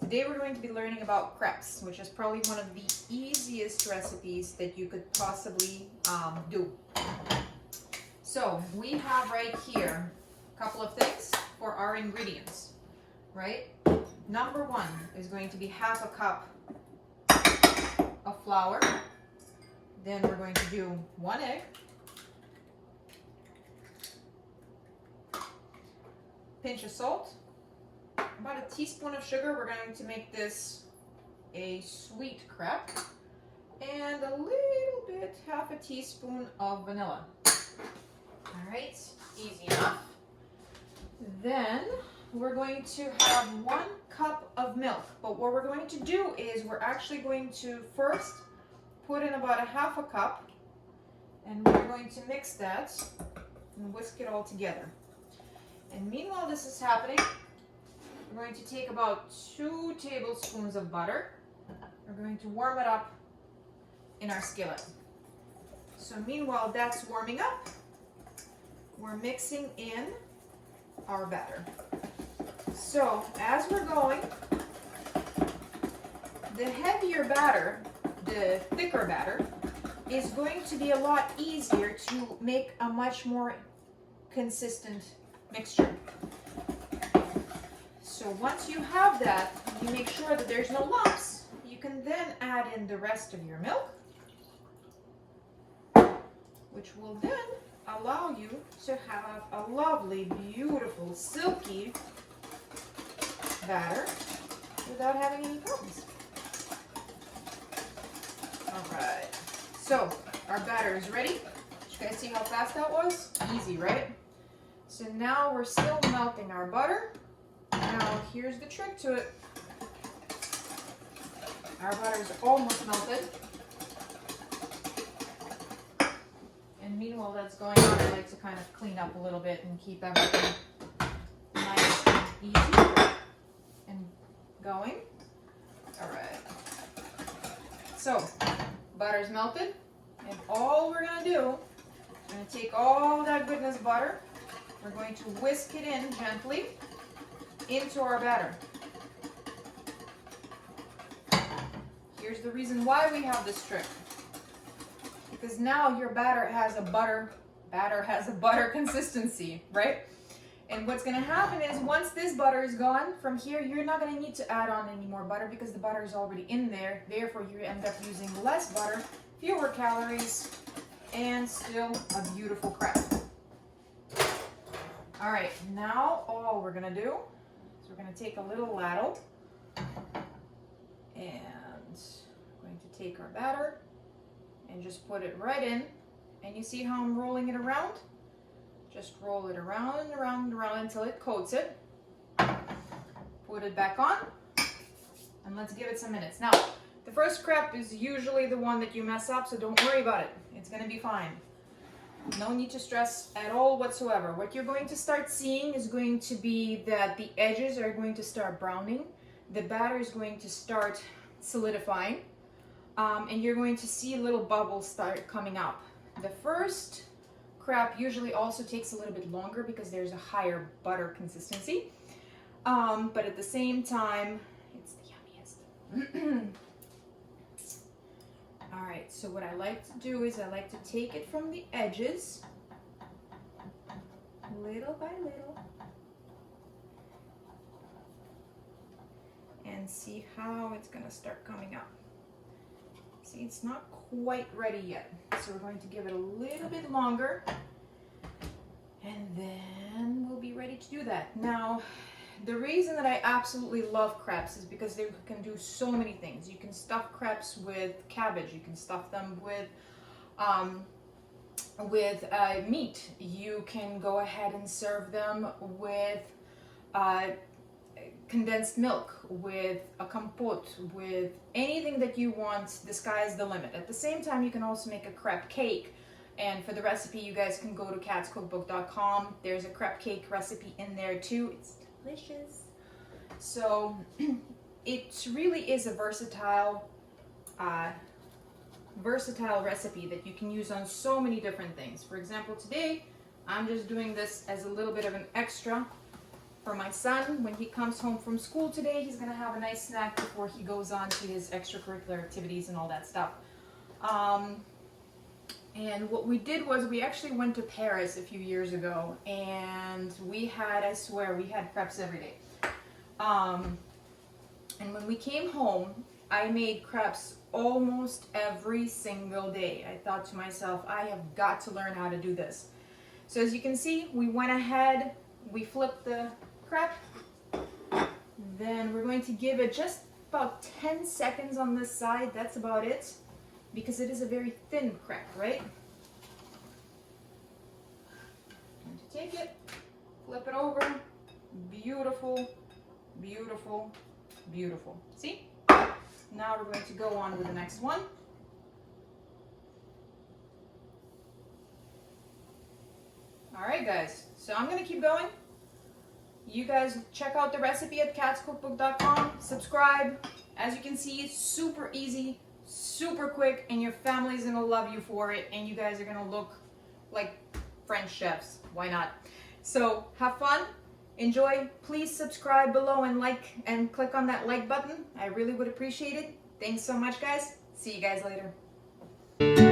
Today we're going to be learning about crepes, which is probably one of the easiest recipes that you could possibly do. So we have right here a couple of things for our ingredients, right? Number one is going to be half a cup of flour. Then we're going to do 1 egg, pinch of salt, about a teaspoon of sugar. We're going to make this a sweet crepe, and a little bit, half a teaspoon of vanilla. All right, easy enough. Then we're going to have 1 cup of milk, but what we're going to do is we're actually going to first put in about a half a cup, and we're going to mix that and whisk it all together. And meanwhile this is happening, we're going to take about 2 tablespoons of butter. We're going to warm it up in our skillet. So meanwhile that's warming up, we're mixing in our batter. So as we're going, the heavier batter, the thicker batter, is going to be a lot easier to make a much more consistent mixture. So once you have that, you make sure that there's no lumps. You can then add in the rest of your milk, which will then allow you to have a lovely, beautiful, silky batter without having any problems. Alright, so our batter is ready. Did you guys see how fast that was? Easy, right? So now we're still melting our butter. Now here's the trick to it. Our butter is almost melted. And meanwhile that's going on, I like to kind of clean up a little bit and keep everything nice and easy and going. Alright. So, butter's melted, and all we're going to do, we're going to take all that goodness butter, we're going to whisk it in gently into our batter. Here's the reason why we have this trick. Because now your batter has a butter consistency, right? And what's going to happen is once this butter is gone, from here you're not going to need to add on any more butter because the butter is already in there. Therefore you end up using less butter, fewer calories, and still a beautiful crepe. All right, now all we're going to do is we're going to take a little ladle, and we're going to take our batter and just put it right in. And you see how I'm rolling it around? Just roll it around and around and around until it coats it. Put it back on, and let's give it some minutes. Now, the first crepe is usually the one that you mess up, so don't worry about it. It's gonna be fine. No need to stress at all whatsoever. What you're going to start seeing is going to be that the edges are going to start browning. The batter is going to start solidifying. And you're going to see little bubbles start coming up. The first crepe usually also takes a little bit longer because there's a higher butter consistency. But at the same time, it's the yummiest. All right, so what I like to do is I like to take it from the edges, little by little, and see how it's gonna start coming up. See, it's not quite ready yet, so we're going to give it a little bit longer, and then we'll be ready to do that. Now, the reason that I absolutely love crepes is because they can do so many things. You can stuff crepes with cabbage. You can stuff them with meat. You can go ahead and serve them with condensed milk, with a compote, with anything that you want. The sky's the limit. At the same time, you can also make a crepe cake. And for the recipe, you guys can go to katscookbook.com. There's a crepe cake recipe in there too. It's delicious. So it really is a versatile recipe that you can use on so many different things. For example, today I'm just doing this as a little bit of an extra for my son. When he comes home from school today, he's gonna have a nice snack before he goes on to his extracurricular activities and all that stuff. And what we did was we actually went to Paris a few years ago, and we had, I swear, we had crepes every day. And when we came home, I made crepes almost every single day. I thought to myself, I have got to learn how to do this. So as you can see, we went ahead, we flipped the crepe, then we're going to give it just about 10 seconds on this side. That's about it, because it is a very thin crepe, right? Going to take it, flip it over. Beautiful, beautiful, beautiful. See? Now we're going to go on with the next one. All right, guys, so I'm gonna keep going. You guys check out the recipe at katscookbook.com. Subscribe. As you can see, it's super easy, super quick, and your family's gonna love you for it, and you guys are gonna look like French chefs. Why not? So have fun, enjoy. Please subscribe below and like and click on that like button. I really would appreciate it. Thanks so much, guys. See you guys later.